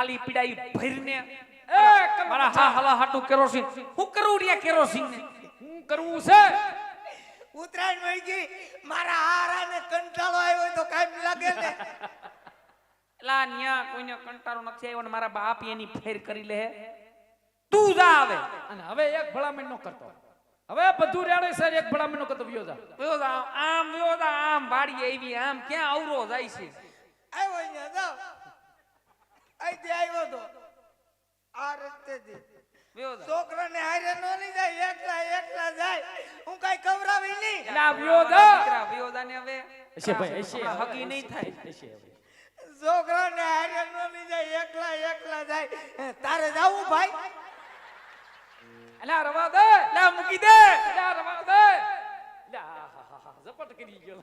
ખાલી પીડાઈ ભરીને મારા હા હલા હાટું કેરોસીન હું કરું રે કેરોસીન ને હું કરવું છે ઉતરાયણ વઈ ગઈ મારા હારાને કંટાળો આવ્યો તો કામ લાગે ને એલા ન્યા કોઈને કંટાળો નથી આવ્યો ને મારા બાપ એની ફેર કરી લે તું જા આવે અને હવે એક ભલામણ નો કરતો હવે બધું રેડે સર એક ભલામણ નો કરતો વ્યો જા આમ વ્યો જા આમ વાડીએ આવી આમ ક્યાં આવરો જાય છે આવ્યો અહીંયા જાવ અહીંથી આવ્યો તો આ રસ્તેથી વ્યો જા છોકરાને હારે નો લઈ જાય એકલા જાય હું કઈ કવરાવી નહીં એલા વ્યો જા દીકરા વ્યો જા ને હવે એશે ભાઈ એશે હગી નહીં થાય એશે છોકરાને હારે નો લઈ જાય એકલા જાય તારે જાવું ભાઈ એલા રવા દે લા મૂકી દે એલા રવા દે એલા ઝપટ કરી ગયો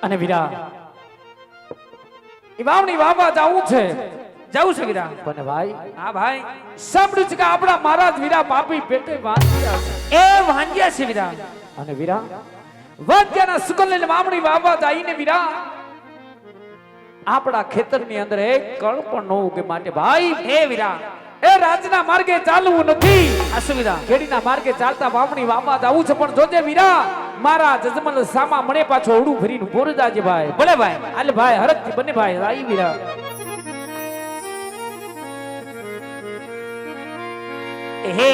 અને વીરા ઈ વાવણી વાવા જાવું છે જાવું છે વીરા પણ ભાઈ હા ભાઈ સાંભળ્યું છે કે આપણા મહારાજ વીરા પાપી પેટે વાંચ્યા છે એ ભાંગ્યા છે વીરા અને વીરા વાંચ્યાના સુકલ ને વાવણી વાવા જાઈને વીરા આપણા ખેતરની અંદર એક કણ પણ ન ઉગે માટે ભાઈ હે વીરા એ રાજના માર્ગે ચાલવું નથી આસુ વીરા કેડીના માર્ગે ચાલતા વાવણી વાવા જાવું છે પણ જોજે વીરા મારા જજમલ સામા મને પાછો ઓડું ભરીને બોર જાજે ભાઈ બોલે ભાઈ આલે ભાઈ હરખથી બને ભાઈ આઈ વીરા હે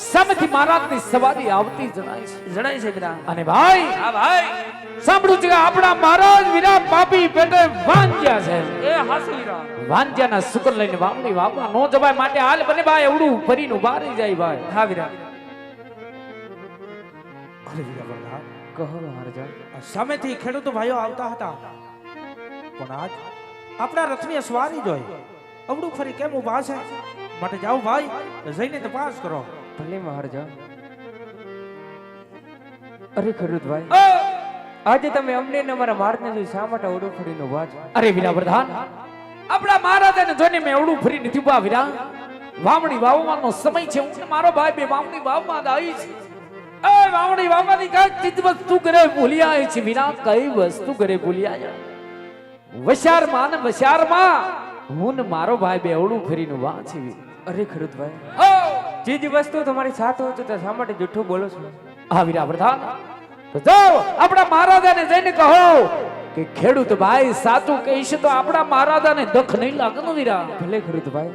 સામેથી મહારાજની સવારી આવતી જણાય છે વીરા અને ભાઈ હા ભાઈ સાંભળ્યું છે કે આપણા મહારાજ વીરા પાપી પેટે વાંજ્યા છે એ હાસુ વીરા વાંજ્યાના શુકર લઈને વાવણી વાવવા નો જવાય માટે હાલ બને ભાઈ એવડું ફરીને ઉભા રહી જાય ભાઈ હા વીરા અરે વીરા વરદાન કહો મહારાજ સામેથી ખેડૂતો ભાઈઓ આવતા હતા પણ આજ આપણા રથની સવારી જોઈ અવડું ફરી કેમ ઊભા છે માટે જાઓ ભાઈ જઈને તપાસ કરો ભલે મહારાજા અરે ખેડૂતભાઈ આજે તમે અમને ને અમારા માર્ગને જોઈ શા માટે ઓડો ફરીનો વાજ અરે વીરા પ્રધાન આપણા મહારાજાને જોઈને મેં એવડું ફરી નથી ઉભા વીરા વાવણી વાવવાનો સમય છે હું ને મારો ભાઈ બે વાવણી વાવવા આવી છે એ વાવણી વાવવાની કઈ ચીજ વસ્તુ ઘરે ભૂલી આવી છે વીરા કઈ વસ્તુ ઘરે ભૂલી આવ્યા વશારમાં ને વશારમાં હું ને મારો ભાઈ બે એવડું ફરીને ઉભા છે અરે ખેડૂતભાઈ ઓ જે વસ્તુ તમારી સાથે હોય તો શા માટે જૂઠું બોલો છો હા વીરા પ્રધાન તો જાઓ આપણા મહારાજાને જઈને કહો કે ખેડૂત ભાઈ સાચું કહીશ તો આપણા મહારાજાને દખ નહીં લાગે ને વીરા ભલે ખેડૂતભાઈ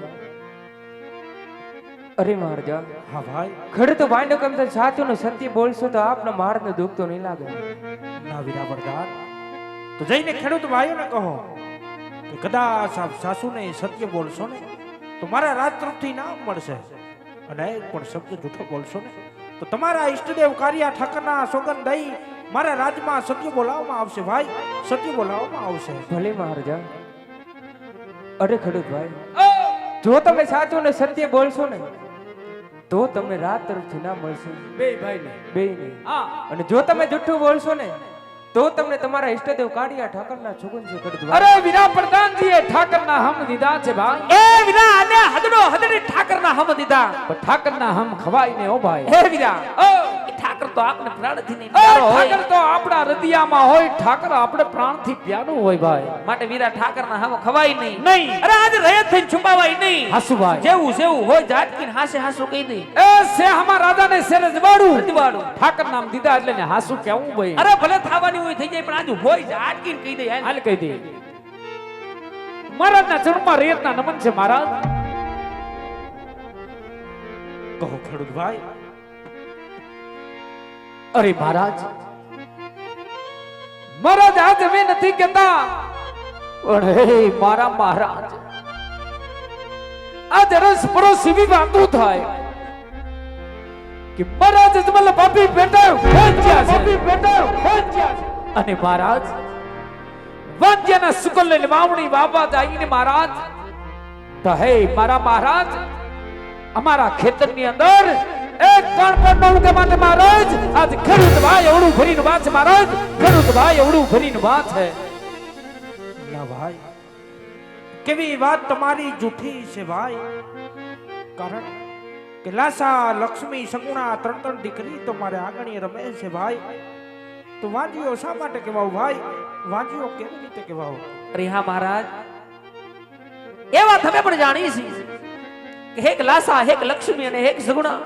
અરે મહારાજા હા ભાઈ ખેડૂત ભાઈ નો કમ સાચું ને સત્ય બોલશો તો આપના મહારાજને દુઃખ તો નહીં લાગે ના વીરા વરદાન તો જઈને ખેડૂત ભાઈઓને કહો કે કદાચ આપ સાસુને સત્ય બોલશો ને તો મારા રાજ તરફથી નામ મળશે, અને એક પણ શબ્દ જૂઠો બોલશો ને તો તમારા ઈષ્ટદેવ કારિયા ઠાકરના સોગંદ દઈ મારા રાજમાં સત્ય બોલાવવામાં આવશે ભાઈ, સત્ય બોલાવવામાં આવશે. ભલે મહારાજા. અરે ખેડૂત ભાઈ, જો તમે સાચું ને સત્ય બોલશો ને તો તમને રાત તરફથી ના મળશે, બે ભાઈ ને બે નહીં. હા અને જો તમે જુઠ્ઠું બોલશો ને તો તમને તમારા ઈષ્ટદેવ કાળિયા ઠાકરના છોગન છે ખેડૂત ભાઈ. અરે વીરા પ્રધાનજીએ ઠાકરના હમ દીધા છે ભાઈ. એ વીરા આને હદડો હદડી ઠાકરના હમ દીધા. પણ ઠાકરના હમ ખવાય ને ઓ ભાઈ. હે વીરા એ ઠાકર તો આપને પ્રાણથી નહીં એ પ્યારો હોય. ઠાકર તો આપણા હૃદયમાં હોય, ઠાકર આપણે પ્રાણથી પ્યારું હોય ભાઈ. માટે વીરા ઠાકરના હમ ખવાય નહીં. નહીં. અરે આજે રયત થઈને છુપાવાય નહીં. હાસુ ભાઈ. જેવું જેવું હોય જાટકીને હાસે હાસુ કહી દે. એ સેહમાં રાજાને સેર જવાડું. રજવાડું. ઠાકર નામ દીધા એટલે ને હાસુ કેવું ભાઈ. અરે ભલે થવાની હોય થઈ જાય પણ આજે હોય જાટકીને કહી દે. હાલ કહી દે. મહારાજના ચરણમાં રેતના નમન છે મહારાજ. કહો ખેડૂત ભાઈ. અરે મહારાજ, મહારાજ આજ અમે નથી કહેતા, પણ હે મારા મહારાજ, આજ રસ પડોશ એવી વાતો થાય કે મહારાજ અજમલ પાપી બેટા પહોંચ્યા છે. અને મહારાજ વાંજ્યાના સુકલ લઈને વાવણી વાવવા જઈને મહારાજ તો હે મારા મહારાજ, અમારા ખેતરની અંદર એક કણ પણ ન ઉગે માટે મહારાજ આજ ખેડૂત ભાઈ એવડું ભરીને વાત છે મહારાજ, ખેડૂત ભાઈ એવડું ભરીને વાત છે. ના ભાઈ, કેવી વાત તમારી જૂઠી છે ભાઈ. કારણ કે લાસા લક્ષ્મી સગુણા ત્રણ દીકરી તો મારે આંગણીએ રમે છે ભાઈ. તો વાંજીઓ શા માટે કહેવાવ ભાઈ? વાંજીઓ કેવી રીતે કહેવાવ? અરે હા મહારાજ, એ વાત અમે પણ જાણીએ છીએ કે હેક લાસા, હેક લક્ષ્મી અને હેક સગુણા.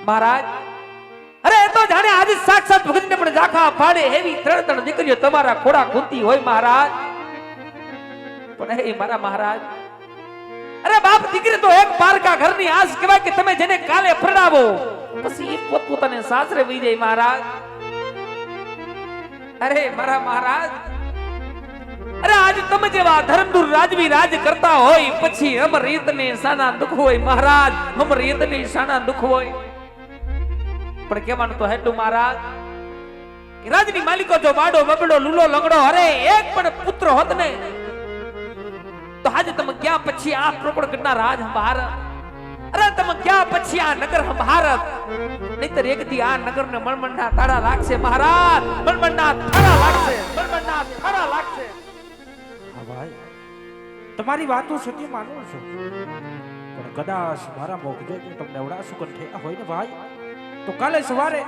મહારાજ અરે એ તો જાણે આજે સાક્ષાત ભગતને પણ ઝાંખા પાડે એવી ત્રણ દીકરીઓ તમારા ખોડા ખૂંતી હોય મહારાજ. પણ હે મારા મહારાજ, અરે બાપ દીકરી તો એક પારકા ઘરની આસ કહેવાય કે તમે જેને કાલે ફરડાવો પછી એ પોતપોતાને સાસરે વહી જાય મહારાજ. અરે મારા મહારાજ, અરે આજ તમે જેવા ધર્મદુર રાજવી રાજ કરતા હોય પછી અમર રીતને સાના દુખ હોય મહારાજ, અમર રીતને સાના દુખ હોય. પણ કહેવાનું તો હેટું મહારાજ કે રાજની માલિકો જો બાડો બબડો લૂલો લંગડો અરે એક પણ પુત્ર હોત ને તો આજે તમે ક્યાં પછી આ પ્રકટના રાજ સંભાર. અરે તમે ક્યાં પછી આ નગર સંભારત. નહીતર એક દી આ નગરને મણમણના તાળા લાગશે મહારાજ, મણમણના તાળા લાગશે, મણમણના તાળા લાગશે. હા ભાઈ, તમારી વાતો સત્ય માનું છું, પણ કદાચ મારા મોકજો તમને એવડા સુકન થયા હોય ને ભાઈ, તો કાલે સવારે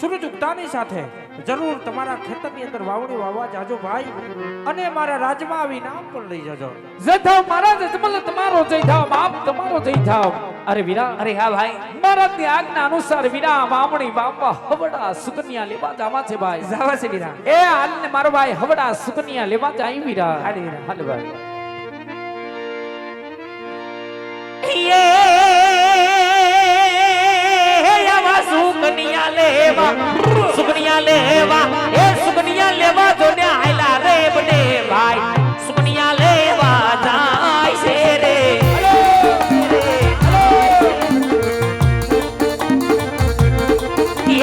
સૂરજ ઉગતાની સાથે જરૂર તમારા ખેતરની અંદર વાવણી વાવવા જાજો ભાઈ, અને મારા રાજમાં આવી નામ પણ લઈ જાજો. જય થાવ મહારાજ, અજમલ તમારો જય થાવ, બાપ તમારો જય થાવ. અરે વીરા, અરે હા ભાઈ, મહારાજની આજ્ઞા અનુસાર વીરા વાવણી વાવવા હવડા સુકન્યા લેવા જવા છે ભાઈ. જાવા છે વીરા. એ હાલને મારો ભાઈ હવડા સુકન્યા લેવા જાય વીરા. હાલે વીરા. હાલે ભાઈ. સુકનિયા લેવા એ સુકનિયા લેવા જોને આયલા રે બને ભાઈ, સુકનિયા લેવા જાય છે રે.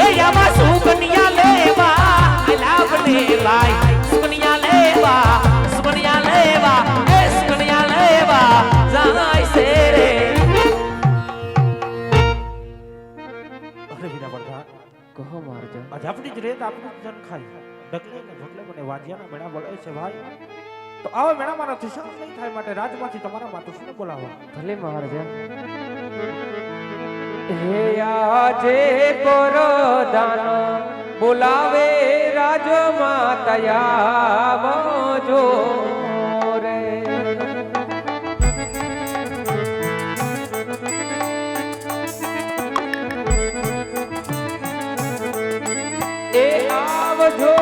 એ યામાં સુકનિયા લેવા આયલા બને ભાઈ, સુકનિયા લેવા, સુકનિયા લેવા એ સુકનિયા લેવા જાય છે રે. અરે વિના પ્રધાન, કહો મહારાજા. આજ આપણી જ રેત આપણી જ જન ખાય, ડગલે ને ભગલે મને વાજિયાના મેળા વળે છે ભાઈ. તો આવા મેળામાં નથી શામ નહીં થાય માટે રાજમાંથી તમારા માતુશ્રીને બોલાવવા. ભલે મહારાજા. હે આજે કોરોદાન બોલાવે રાજમાં તયાવજો રે. એ આવજો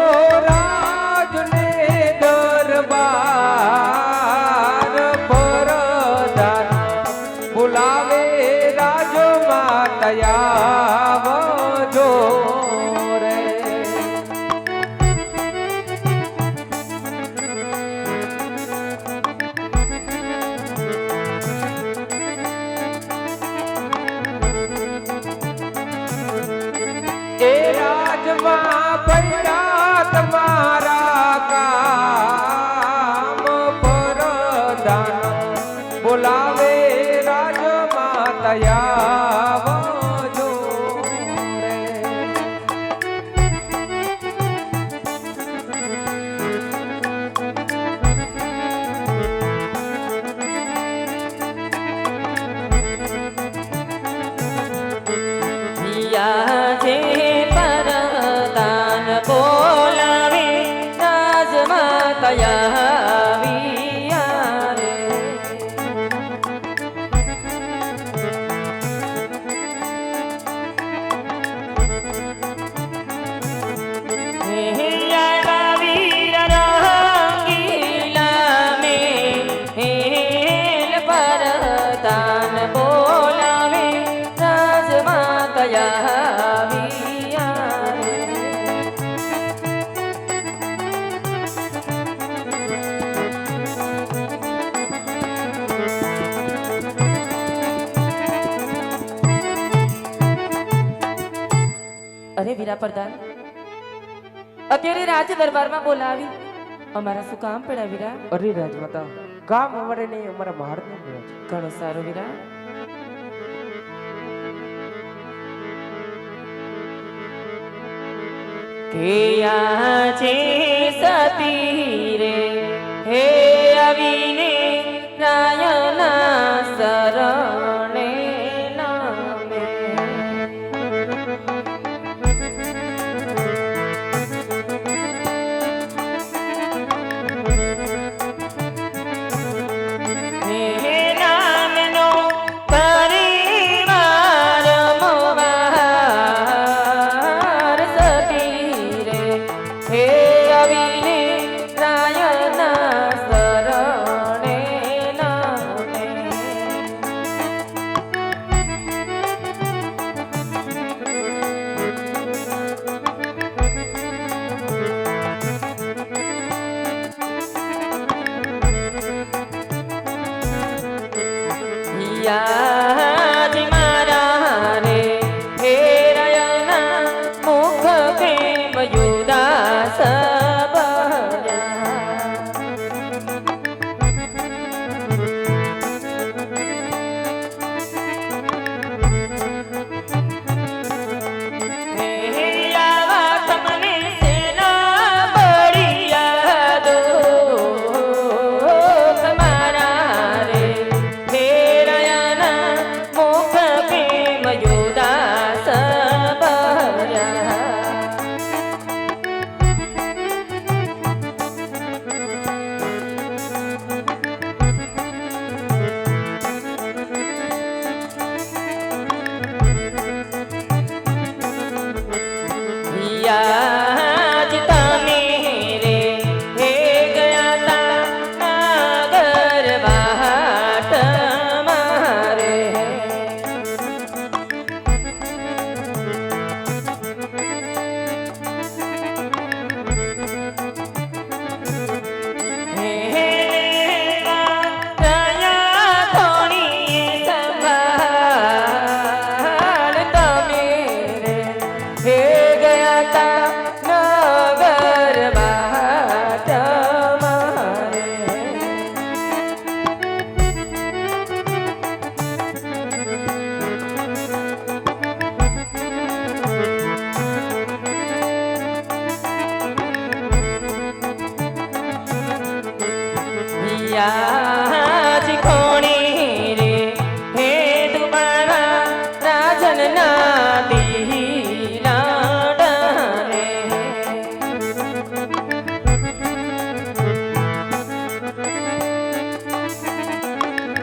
રાજને દરબાર પરદાન બોલાવે રાજમાં તયાવજો રે. આવજો રે. જે પરદાન બોલાવે રાજમાતા આવ્યા રે. હે આલા વીર રંગીલા મે હેલ પરદાન બોલાવે રાજમાતા આવ્યા રે. અરે વીરા પ્રધાન, અત્યારે રાજ દરબારમાં બોલાવી અમારા શું કામ પડ્યા વીરા? અરે રાજમાતા, કામ અમારે નહીં, અમારા મહારાજને મળે છે. ઘણું સારું વીરા. કે આજે સતી રે હે આવીને રાયના શરણે નામે. હે નામનો પરિવાર મોવાર સતી રે હે આવીને રાયના શરણે નામે. યાદ મારા રે હે રાયના મુખ પ્રેમ યુદાસ બન્યા. હે આવા તમને સેના પડી યાદો તમારા રે હે રાયના મુખ પ્રેમ યુદાસ ભર્યા. યાદ તમે રે હે ગયા તા નાગર વાટ મારે. હે રાયા થોડી સંભાળ તમે રે હે ગયા તા નગર વાટ મારે. યા